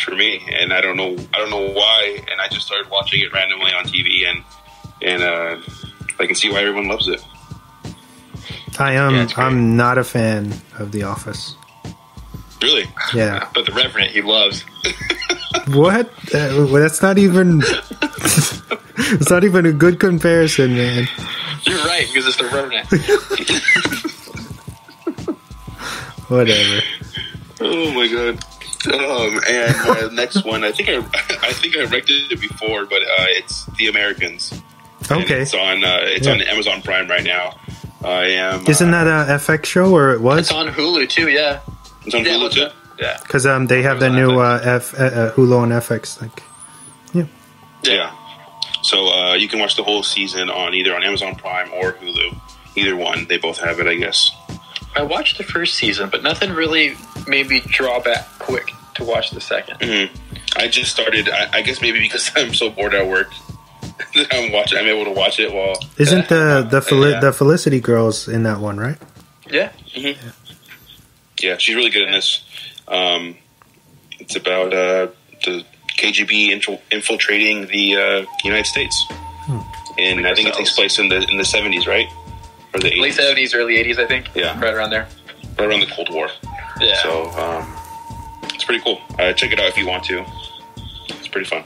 for me, and I don't know why. And I just started watching it randomly on TV, and I can see why everyone loves it. I'm not a fan of The Office. Really? Yeah. But The Revenant he loves. What? Well, that's not even. It's not even a good comparison, man. You're right, because it's The Revenant. Whatever. Oh my god. And next one, I think I recommended it before, but it's The Americans. Okay. And it's on Amazon Prime right now. Isn't that a FX show, or it was? It's on Hulu too. Yeah. It's on Hulu too. Yeah. Because they have the new Hulu on FX. Yeah. So you can watch the whole season either on Amazon Prime or Hulu. Either one, they both have it, I guess. I watched the first season, but nothing really made me draw back quick to watch the second. Mm-hmm. I just started. I guess maybe because I'm so bored at work that I'm able to watch it while. Isn't the Felicity girls in that one, right? Yeah. Mm-hmm. Yeah, she's really good in this. It's about the KGB infiltrating the United States, and I think it takes place in the 70s, right? Or the 80s. Late 70s, early 80s, I think. Yeah, right around there. Right around the Cold War. Yeah. So it's pretty cool. Check it out if you want to. It's pretty fun.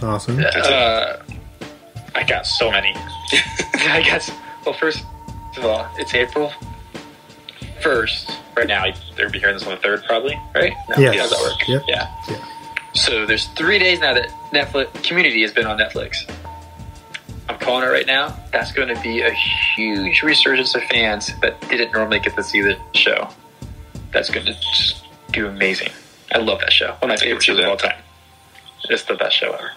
Awesome. I got so many. First of all, it's April 1st. Right now, they'll be hearing this on the 3rd, probably, right? No, yes. How does that work? Yep. Yeah. So there's 3 days now that Netflix Community has been on Netflix. I'm calling it right now. That's going to be a huge resurgence of fans that didn't normally get to see the show. That's going to just do amazing. I love that show. One of my favorite shows of all time. It's the best show ever.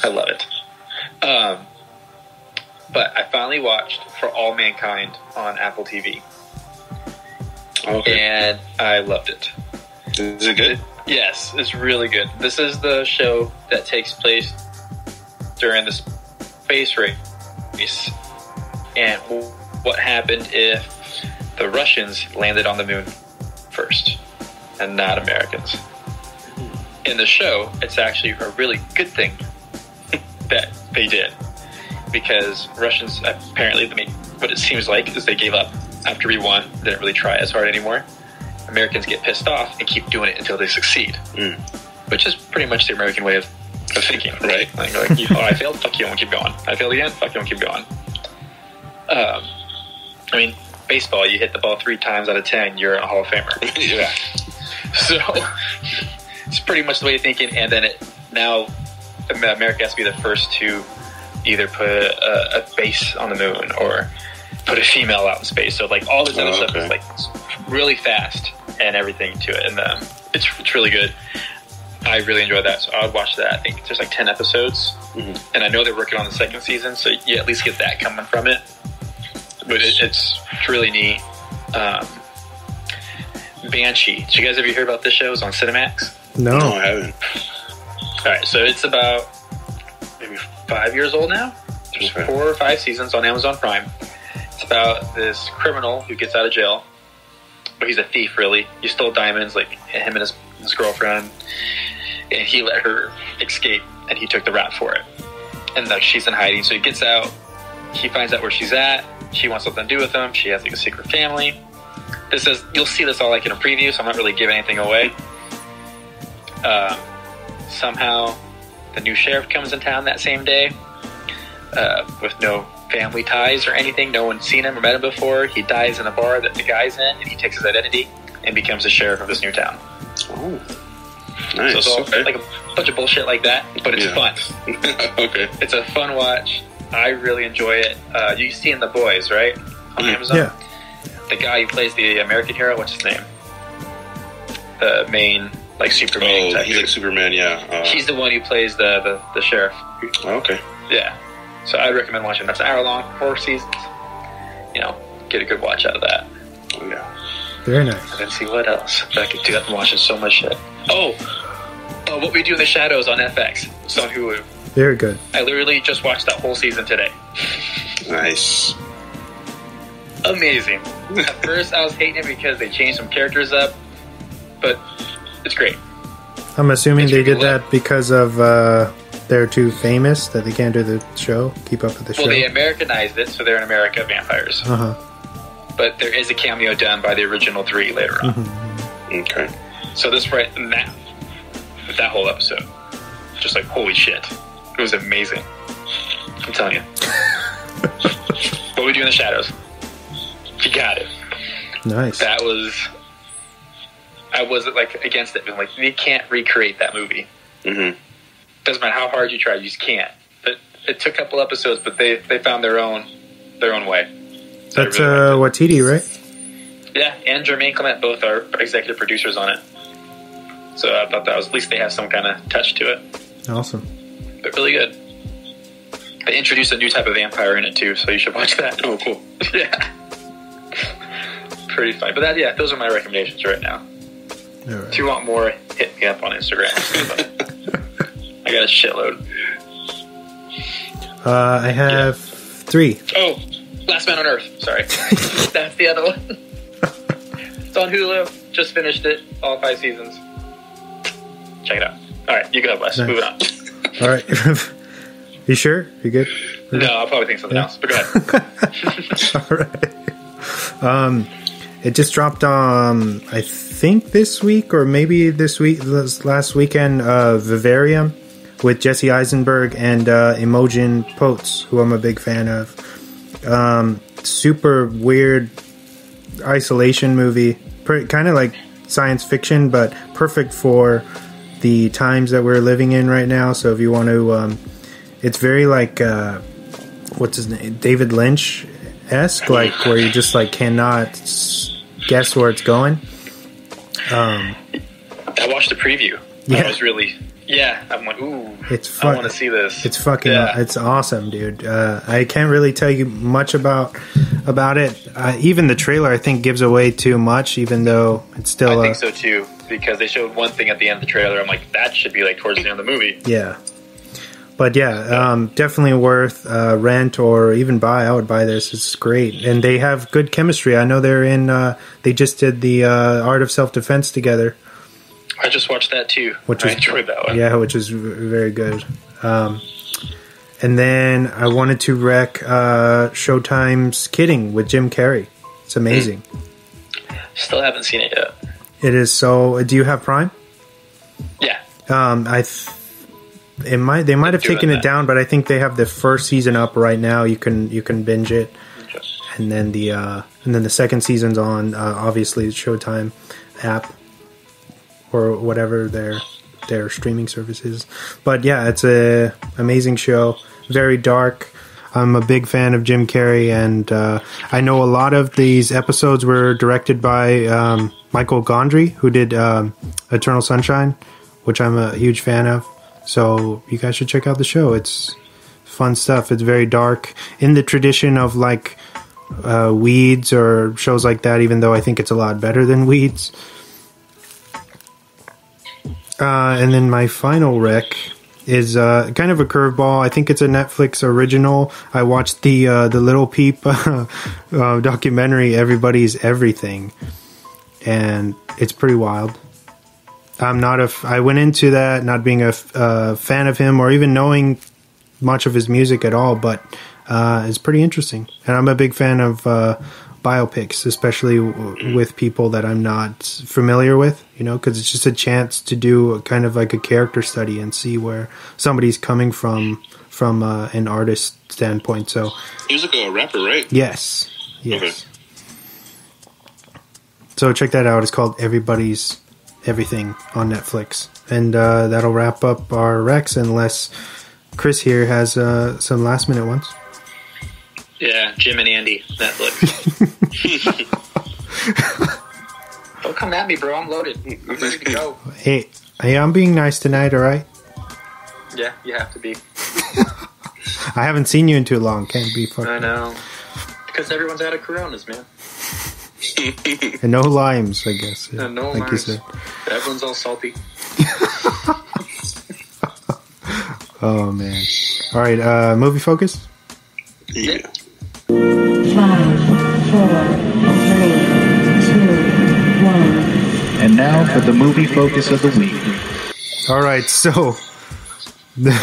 I love it. But I finally watched For All Mankind on Apple TV. Okay. And I loved it. Is it good? Yes, it's really good. This is the show that takes place during the space race. And what happened if the Russians landed on the moon first and not Americans? In the show, it's actually a really good thing that they did. Because Russians, apparently, what it seems like is they gave up after we won. They didn't really try as hard anymore. Americans get pissed off and keep doing it until they succeed. Which is pretty much the American way of thinking, right? Like I failed, fuck you, I won't keep going. I failed again, fuck you, I won't keep going. I mean, baseball, you hit the ball 3 times out of 10, you're a Hall of Famer. Yeah. So, it's pretty much the way of thinking, and then now America has to be the first to either put a base on the moon or put a female out in space. So, like, all this other stuff is, like, really fast and everything to it. And it's really good. I really enjoyed that. So I would watch that. I think there's like 10 episodes. And I know they're working on the 2nd season, so you at least get that coming from it. But it's really neat. Banshee. Did you guys ever hear about this show? It's on Cinemax. No, I haven't. Alright, so it's about maybe 5 years old now. There's 4 or 5 seasons on Amazon Prime. It's about this criminal who gets out of jail. But he's a thief, really. He stole diamonds, like him and his girlfriend. And he let her escape, and he took the rap for it. And like she's in hiding, so he gets out. He finds out where she's at. She wants something to do with him. She has like a secret family. You'll see this all like in a preview, so I'm not really giving anything away. Somehow, the new sheriff comes in town that same day with no family ties or anything. No one's seen him or met him before. He dies in a bar that the guy's in, and he takes his identity and becomes the sheriff of this new town. Oh, nice. So it's all like a bunch of bullshit like that, but it's fun. Okay. It's a fun watch. I really enjoy it. You've seen The Boys, right? On Amazon? Yeah. The guy who plays the American hero, what's his name? The main, like, Superman. Oh, he's like Superman, yeah. He's the one who plays the sheriff. Okay. Yeah. So I'd recommend watching. That's an hour long, 4 seasons. You know, get a good watch out of that. Oh, yeah. Very nice. And then see what else. I could do. I've been watching so much shit. Oh, What We Do in the Shadows on FX. It's on Hulu. Very good. I literally just watched that whole season today. Nice. Amazing. At first, I was hating it because they changed some characters up, but it's great. I'm assuming they did that because of they're too famous that they can't do the show, keep up with the show. Well, they Americanized it, so they're in America vampires. But there is a cameo done by the original 3 later on. Okay. So this that whole episode, just like, holy shit. It was amazing. I'm telling you. What we do in the shadows. You got it. Nice. That was... I wasn't like against it. I'm like, you can't recreate that movie. Doesn't matter how hard you try, you just can't. But it took a couple episodes, but they found their own way. So that's really Watiti, right? Yeah, and Jermaine Clement both are executive producers on it. So I thought that was, at least they have some kind of touch to it. Awesome. But really good. They introduced a new type of vampire in it too, so you should watch that. Oh, cool. Yeah. Pretty fun. But those are my recommendations right now. All right. If you want more, hit me up on Instagram. I got a shitload. I have 3. Oh, Last Man on Earth. Sorry. That's the other one. It's on Hulu. Just finished it. All 5 seasons. Check it out. All right, you go, Wes. Nice. Moving on. All right. You sure? You good? No, I'll probably think something else. But go ahead. All right. It just dropped on, I think this week or maybe this last weekend, Vivarium with Jesse Eisenberg and Imogen Poots, who I'm a big fan of. Super weird isolation movie, kind of like science fiction, but perfect for the times that we're living in right now. So if you want to, it's very like, what's his name? David Lynch-esque, like where you just like cannot guess where it's going. I watched the preview. Yeah. I was really... Yeah, I'm like, ooh, it's I want to see this. It's fucking, it's awesome, dude. I can't really tell you much about it. Even the trailer, I think, gives away too much, even though it's still... I think so, too, because they showed one thing at the end of the trailer. I'm like, that should be, like, towards the end of the movie. Yeah. But, yeah, definitely worth rent or even buy. I would buy this. It's great. And they have good chemistry. I know they're in... they just did the Art of Self-Defense together. I just watched that too. I enjoyed that one. Yeah, which is very good. And then I wanted to rec Showtime's Kidding with Jim Carrey. It's amazing. Still haven't seen it yet. It is so... Do you have Prime? Yeah. They might have taken it down, but I think they have the first season up right now. You can binge it. And then the second season's on obviously the Showtime app. Or whatever their streaming service is. But yeah, it's a amazing show. Very dark. I'm a big fan of Jim Carrey, and I know a lot of these episodes were directed by Michael Gondry, who did Eternal Sunshine, which I'm a huge fan of. So you guys should check out the show. It's fun stuff. It's very dark, in the tradition of like Weeds or shows like that, even though I think it's a lot better than Weeds. And then my final rec is kind of a curveball. I think it's a Netflix original. I watched the Little Peep documentary, Everybody's Everything, and it's pretty wild. I went into that not being a fan of him or even knowing much of his music at all, but it's pretty interesting. And I'm a big fan of biopics, especially with people that I'm not familiar with, because it's just a chance to do kind of like a character study and see where somebody's coming from an artist standpoint. So he was like a rapper, right? Yes. Okay. So check that out. It's called Everybody's Everything on Netflix, and that'll wrap up our recs unless Chris here has some last minute ones. Yeah, Jim and Andy, Netflix. Don't come at me, bro. I'm loaded. I'm ready to go. Hey, I'm being nice tonight, all right? Yeah, you have to be. I haven't seen you in too long. Can't be fucking... I know. Because everyone's out of Coronas, man. And no limes, I guess. Yeah, and no like limes. You said. Everyone's all salty. Oh, man. All right, movie focus? Yeah. 5, 4, 3, 2, 1. And now for the movie focus of the week. All right, so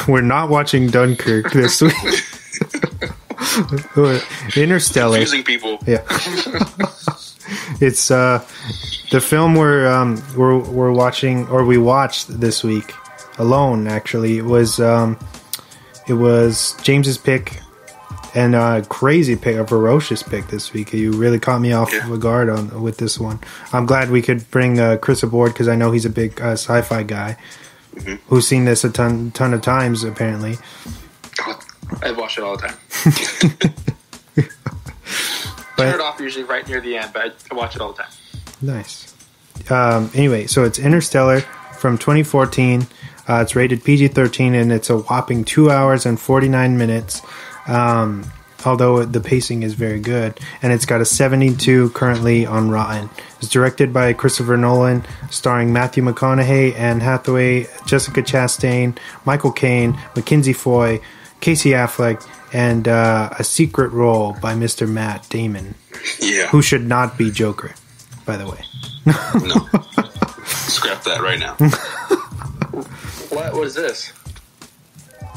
we're not watching Dunkirk this week. Interstellar. Confusing people. Yeah. It's the film we're watching, or we watched this week alone. Actually, it was James's pick, and a crazy pick, a ferocious pick this week. You really caught me off guard with this one. I'm glad we could bring Chris aboard because I know he's a big sci-fi guy who's seen this a ton of times apparently. I watch it all the time. Turn it off usually right near the end, but I watch it all the time. Nice. Anyway, so it's Interstellar from 2014. It's rated PG-13, and it's a whopping 2 hours and 49 minutes. Although the pacing is very good, and it's got a 72 currently on Rotten. It's directed by Christopher Nolan, starring Matthew McConaughey, Anne Hathaway, Jessica Chastain, Michael Caine, Mackenzie Foy, Casey Affleck, and a secret role by Mr. Matt Damon, who should not be Joker, by the way. No. Scrap that right now. What was this?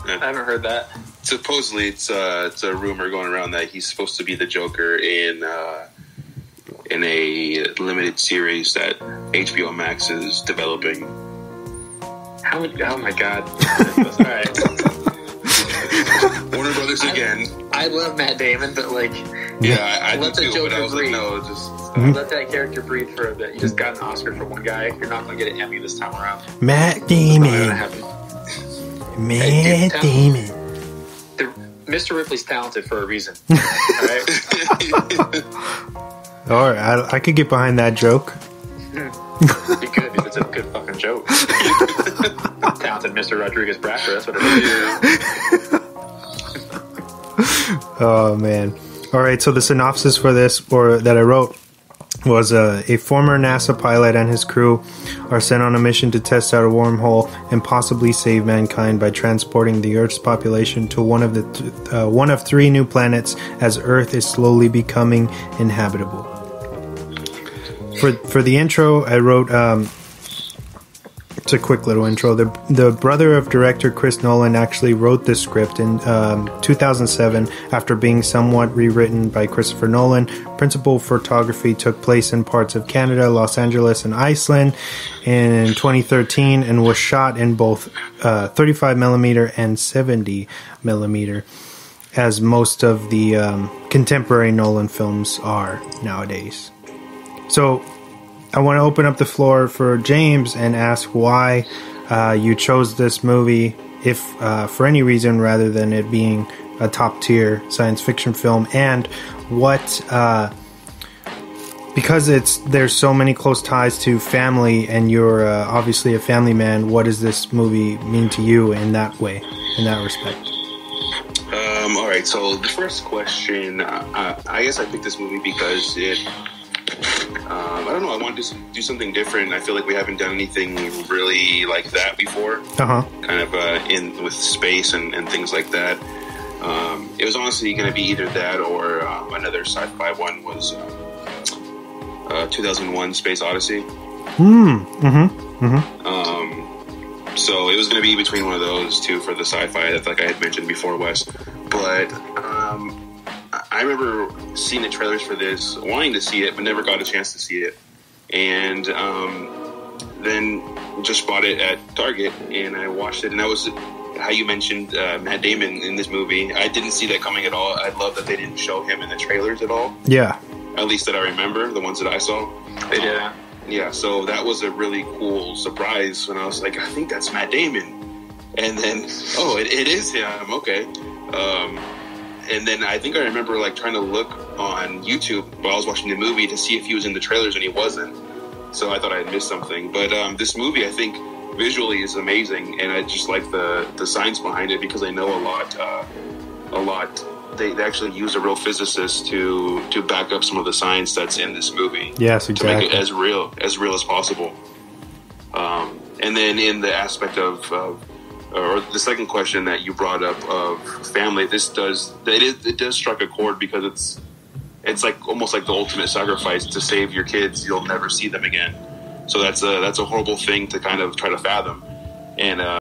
I haven't heard that. Supposedly, it's a rumor going around that he's supposed to be the Joker in a limited series that HBO Max is developing. Oh my god! All right. Warner Brothers again. I love Matt Damon, but I let do the too. Joker But I was breathe. like, no, just Let that character breathe for a bit. You just got an Oscar for one guy. You're not going to get an Emmy this time around. Matt Not Damon. gonna happen. Matt Damon. Mr. Ripley's talented for a reason. All right. All right, I could get behind that joke. You could if it's a good fucking joke. Talented Mr. Rodriguez Bradford. That's what it is. Oh man! All right, so the synopsis for this, or that I wrote, was a former NASA pilot and his crew are sent on a mission to test out a wormhole and possibly save mankind by transporting the Earth's population to one of three new planets as Earth is slowly becoming inhabitable. For the intro, I wrote. It's a quick little intro. The brother of director Chris Nolan actually wrote this script in 2007 after being somewhat rewritten by Christopher Nolan. Principal photography took place in parts of Canada, Los Angeles, and Iceland in 2013 and was shot in both 35mm and 70mm, as most of the contemporary Nolan films are nowadays. So I want to open up the floor for James and ask why you chose this movie, if for any reason, rather than it being a top-tier science fiction film, and what, because there's so many close ties to family, and you're obviously a family man, what does this movie mean to you in that way, in that respect? All right, so the first question, I guess I picked this movie because it... I don't know, I wanted to do something different. I feel like we haven't done anything really like that before. Kind of with space and things like that. It was honestly going to be either that or another sci-fi one was 2001 Space Odyssey. So it was going to be between one of those two for the sci-fi, like I had mentioned before, Wes. But I remember seeing the trailers for this, wanting to see it, but never got a chance to see it. And then just bought it at Target, and I watched it. And that was how you mentioned Matt Damon in this movie. I didn't see that coming at all. I love that they didn't show him in the trailers at all. Yeah. At least that I remember, the ones that I saw. They did. Yeah, so that was a really cool surprise when I was like, I think that's Matt Damon. And then, it is him. Okay. And then I think I remember trying to look on YouTube while I was watching the movie to see if he was in the trailers, and he wasn't. So I thought I had missed something. But this movie, I think, visually is amazing, and I just like the science behind it because I know a lot. They actually use a real physicist to back up some of the science that's in this movie. Yes, exactly. To make it as real as possible. And then in the aspect of or the second question that you brought up of family, it does strike a chord because it's like almost like the ultimate sacrifice to save your kids. You'll never see them again. So that's a horrible thing to kind of try to fathom. And